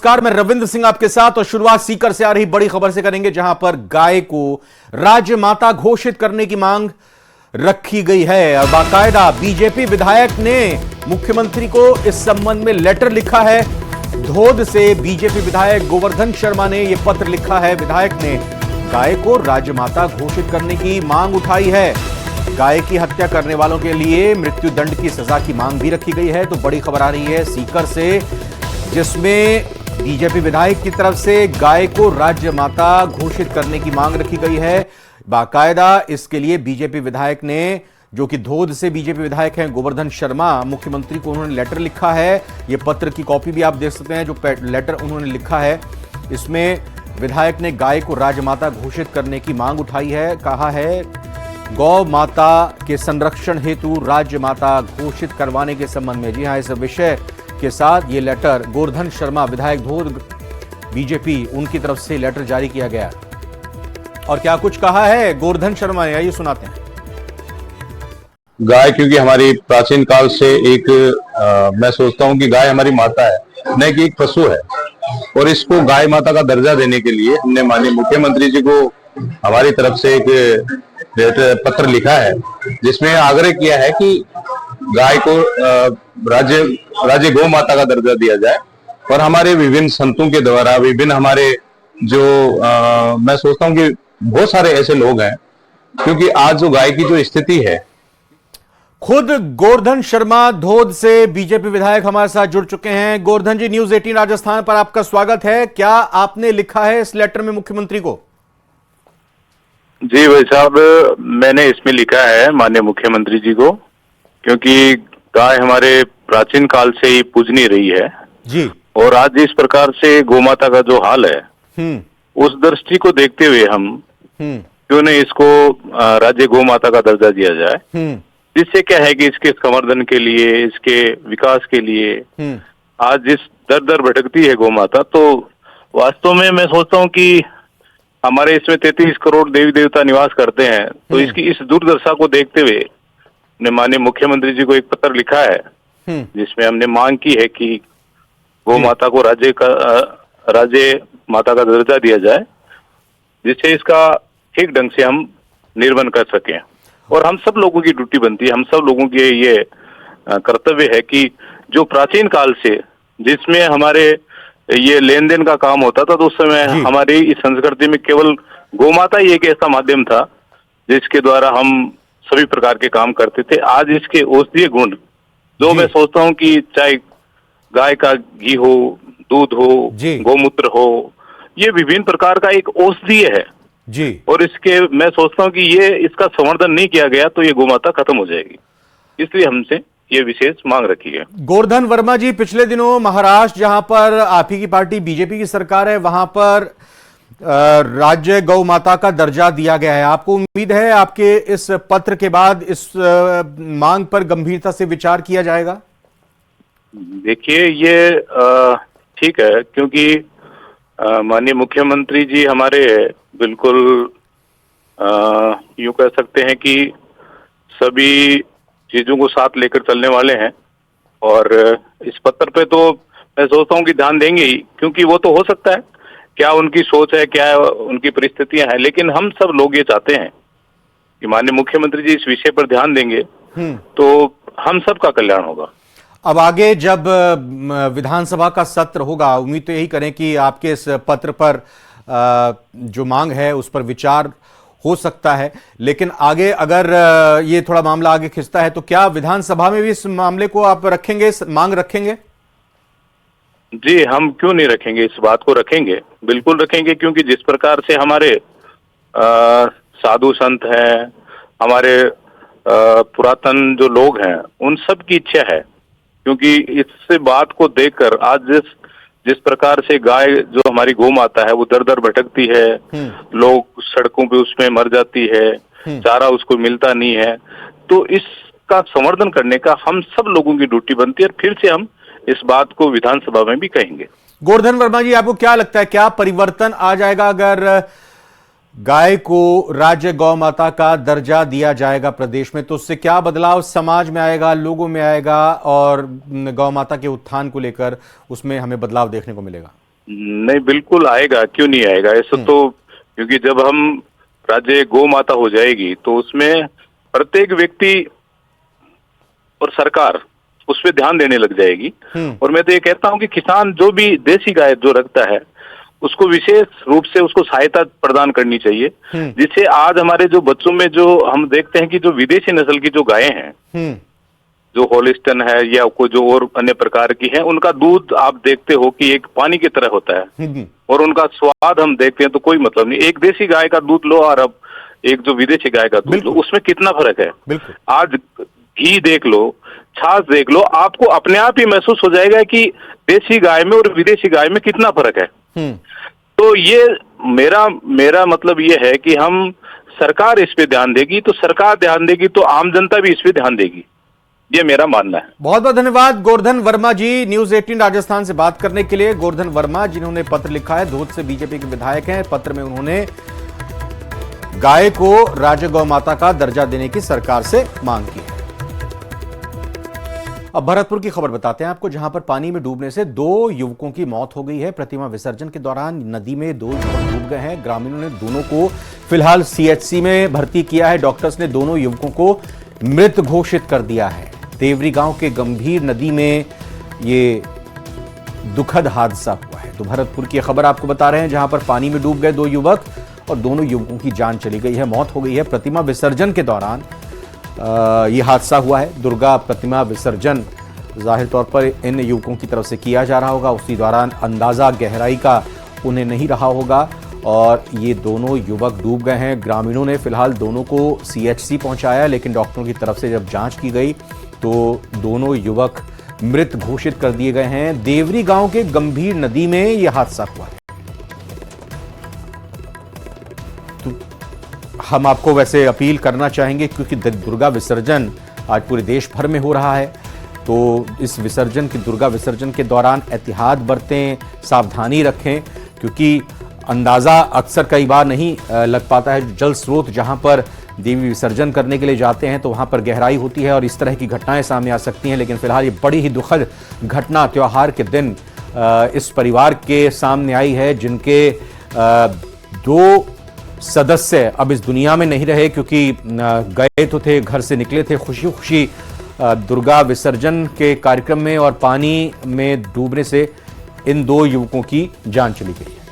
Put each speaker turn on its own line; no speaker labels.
नमस्कार, मैं रविंद्र सिंह आपके साथ और शुरुआत सीकर से आ रही बड़ी खबर से करेंगे, जहां पर गाय को राजमाता घोषित करने की मांग रखी गई है और बाकायदा बीजेपी विधायक ने मुख्यमंत्री को इस संबंध में लेटर लिखा है। धोद से बीजेपी विधायक गोवर्धन शर्मा ने यह पत्र लिखा है। विधायक ने गाय को राजमाता घोषित करने की मांग उठाई है। गाय की हत्या करने वालों के लिए मृत्युदंड की सजा की मांग भी रखी गई है। तो बड़ी खबर आ रही है सीकर से, जिसमें बीजेपी विधायक की तरफ से गाय को राजमाता घोषित करने की मांग रखी गई है। बाकायदा इसके लिए बीजेपी विधायक ने, जो कि धोद से बीजेपी विधायक हैं गोवर्धन शर्मा, मुख्यमंत्री को उन्होंने लेटर लिखा है। यह पत्र की कॉपी भी आप देख सकते हैं, जो लेटर उन्होंने लिखा है। इसमें विधायक ने गाय को राजमाता घोषित करने की मांग उठाई है। कहा है गौ माता के संरक्षण हेतु राजमाता घोषित करवाने के संबंध में। जी हां, इस विषय के साथ ये लेटर गोवर्धन शर्मा विधायक धोद बीजेपी, उनकी तरफ से लेटर जारी किया गया। और क्या कुछ कहा है गोवर्धन शर्मा ने, आइए सुनाते हैं।
गाय क्योंकि हमारी प्राचीन काल से एक मैं सोचता हूं कि गाय हमारी माता है, न कि एक पशु है। और इसको गाय माता का दर्जा देने के लिए हमने माननीय मुख्यमंत्री जी को हमारी तरफ से एक पत्र लिखा है, जिसमें आग्रह किया है कि गाय को राज्य गौ माता का दर्जा दिया जाए। और हमारे विभिन्न संतों के द्वारा, विभिन्न हमारे जो मैं सोचता हूं कि बहुत सारे ऐसे लोग हैं, क्योंकि आज जो गाय की जो स्थिति है।
खुद गोवर्धन शर्मा धोद से बीजेपी विधायक हमारे साथ जुड़ चुके हैं। गोवर्धन जी, न्यूज 18 राजस्थान पर आपका स्वागत है। क्या आपने लिखा है इस लेटर में मुख्यमंत्री को?
जी भाई साहब, मैंने इसमें लिखा है माननीय मुख्यमंत्री जी को, क्योंकि गाय हमारे प्राचीन काल से ही पूजनीय रही है
जी।
और आज इस प्रकार से गोमाता का जो हाल है, उस दृष्टि को देखते हुए हम क्यों नहीं इसको राज्य गौ माता का दर्जा दिया जाए, जिससे क्या है कि इसके संवर्धन के लिए, इसके विकास के लिए आज जिस दर दर भटकती है गौ माता, तो वास्तव में मैं सोचता हूँ कि हमारे इसमें 33 करोड़ देवी देवता निवास करते हैं। तो इसकी इस दुर्दशा को देखते हुए ने माननीय मुख्यमंत्री जी को एक पत्र लिखा है, जिसमें हमने मांग की है कि गौ माता को राज्य माता का दर्जा दिया जाए, जिससे इसका ठीक ढंग से हम निर्वहन कर सकें। और हम सब लोगों की ड्यूटी बनती है, हम सब लोगों की ये कर्तव्य है कि जो प्राचीन काल से जिसमें हमारे ये लेन देन का काम होता था, तो उस समय हमारी इस संस्कृति में केवल गोमाता ही एक ऐसा माध्यम था जिसके द्वारा हम सभी प्रकार के काम करते थे। आज इसके औषधीय गुण, जो मैं सोचता हूँ कि चाहे गाय का घी हो, दूध हो, गोमूत्र हो, ये विभिन्न प्रकार का एक औषधीय है
जी।
और इसके मैं सोचता हूँ कि ये इसका संवर्धन नहीं किया गया तो ये गोमाता खत्म हो जाएगी, इसलिए हमसे ये विशेष मांग रखी है।
गोवर्धन वर्मा जी, पिछले दिनों महाराष्ट्र, जहां पर आप ही की पार्टी बीजेपी की सरकार है, वहां पर राज्य गौ माता का दर्जा दिया गया है। आपको उम्मीद है आपके इस पत्र के बाद इस मांग पर गंभीरता से विचार किया जाएगा?
देखिए, ये ठीक है, क्योंकि माननीय मुख्यमंत्री जी हमारे बिल्कुल यूं कह सकते हैं कि सभी चीजों को साथ लेकर चलने वाले हैं। और इस पत्र पे तो मैं सोचता हूँ कि ध्यान देंगे ही, क्योंकि वो तो हो सकता है क्या उनकी सोच है, क्या उनकी परिस्थितियां हैं, लेकिन हम सब लोग ये चाहते हैं कि माननीय मुख्यमंत्री जी इस विषय पर ध्यान देंगे तो हम सबका कल्याण होगा।
अब आगे जब विधानसभा का सत्र होगा, उम्मीद तो यही करें कि आपके इस पत्र पर जो मांग है उस पर विचार हो सकता है। लेकिन आगे अगर ये थोड़ा मामला आगे खिंचता है तो क्या विधानसभा में भी इस मामले को आप रखेंगे, मांग रखेंगे?
जी, हम क्यों नहीं रखेंगे, इस बात को रखेंगे, बिल्कुल रखेंगे। क्योंकि जिस प्रकार से हमारे साधु संत हैं, हमारे पुरातन जो लोग हैं, उन सब की इच्छा है, क्योंकि इस बात को देखकर आज जिस प्रकार से गाय जो हमारी गौ माता है वो दर दर भटकती है, लोग सड़कों पे उसमें मर जाती है, चारा उसको मिलता नहीं है, तो इसका संवर्धन करने का हम सब लोगों की ड्यूटी बनती है। और फिर से हम इस बात को विधानसभा में भी कहेंगे।
गोवर्धन वर्मा जी, आपको क्या लगता है, क्या परिवर्तन आ जाएगा अगर गाय को राज्य गौ माता का दर्जा दिया जाएगा प्रदेश में? तो उससे क्या बदलाव समाज में आएगा, लोगों में आएगा और गौ माता के उत्थान को लेकर उसमें हमें बदलाव देखने को मिलेगा?
नहीं, बिल्कुल आएगा, क्यों नहीं आएगा ऐसा तो, क्योंकि जब हम राज्य गौ माता हो जाएगी तो उसमें प्रत्येक व्यक्ति और सरकार उस पर ध्यान देने लग जाएगी। और मैं तो ये कहता हूँ कि किसान जो भी देसी गाय जो रखता है उसको विशेष रूप से उसको सहायता प्रदान करनी चाहिए, जिससे आज हमारे जो बच्चों में जो हम देखते हैं कि जो विदेशी नस्ल की जो गायें हैं, जो होलिस्टन है या कोई जो और अन्य प्रकार की है, उनका दूध आप देखते हो कि एक पानी की तरह होता है और उनका स्वाद हम देखते हैं तो कोई मतलब नहीं। एक देशी गाय का दूध लो और अब एक जो विदेशी गाय का दूध लो, उसमें कितना फर्क है। आज घी देख लो, छाछ देख लो, आपको अपने आप ही महसूस हो जाएगा कि देसी गाय में और विदेशी गाय में कितना फर्क है। तो ये मेरा मतलब ये है कि हम सरकार इस पे ध्यान देगी तो सरकार ध्यान देगी तो आम जनता भी इस पे ध्यान देगी, ये मेरा मानना है।
बहुत बहुत धन्यवाद गोवर्धन वर्मा जी, न्यूज 18 राजस्थान से बात करने के लिए। गोवर्धन वर्मा जिन्होंने पत्र लिखा है, धोद से बीजेपी के विधायक हैं। पत्र में उन्होंने गाय को राज्य गौ माता का दर्जा देने की सरकार से मांग की है। अब भरतपुर की खबर बताते हैं आपको, जहां पर पानी में डूबने से 2 युवकों की मौत हो गई है। प्रतिमा विसर्जन के दौरान नदी में 2 युवक डूब गए हैं। ग्रामीणों ने दोनों को फिलहाल सीएचसी में भर्ती किया है। डॉक्टर्स ने दोनों युवकों को मृत घोषित कर दिया है। देवरी गांव के गंभीर नदी में ये दुखद हादसा हुआ है। तो भरतपुर की खबर आपको बता रहे हैं, जहां पर पानी में डूब गए 2 युवक और दोनों युवकों की जान चली गई है, मौत हो गई है। प्रतिमा विसर्जन के दौरान ये हादसा हुआ है। दुर्गा प्रतिमा विसर्जन जाहिर तौर पर इन युवकों की तरफ से किया जा रहा होगा, उसी दौरान अंदाजा गहराई का उन्हें नहीं रहा होगा और ये दोनों युवक डूब गए हैं। ग्रामीणों ने फिलहाल दोनों को सीएचसी पहुंचाया, लेकिन डॉक्टरों की तरफ से जब जांच की गई तो दोनों युवक मृत घोषित कर दिए गए हैं। देवरी गांव के गंभीर नदी में यह हादसा हुआ है। तो हम आपको वैसे अपील करना चाहेंगे, क्योंकि दुर्गा विसर्जन आज पूरे देश भर में हो रहा है, तो इस विसर्जन की दुर्गा विसर्जन के दौरान एहतियात बरतें, सावधानी रखें, क्योंकि अंदाज़ा अक्सर कई बार नहीं लग पाता है। जल स्रोत जहां पर देवी विसर्जन करने के लिए जाते हैं तो वहां पर गहराई होती है और इस तरह की घटनाएं सामने आ सकती हैं। लेकिन फिलहाल ये बड़ी ही दुखद घटना त्यौहार के दिन इस परिवार के सामने आई है, जिनके 2 सदस्य अब इस दुनिया में नहीं रहे, क्योंकि गए तो थे, घर से निकले थे खुशी खुशी दुर्गा विसर्जन के कार्यक्रम में और पानी में डूबने से इन 2 युवकों की जान चली गई है।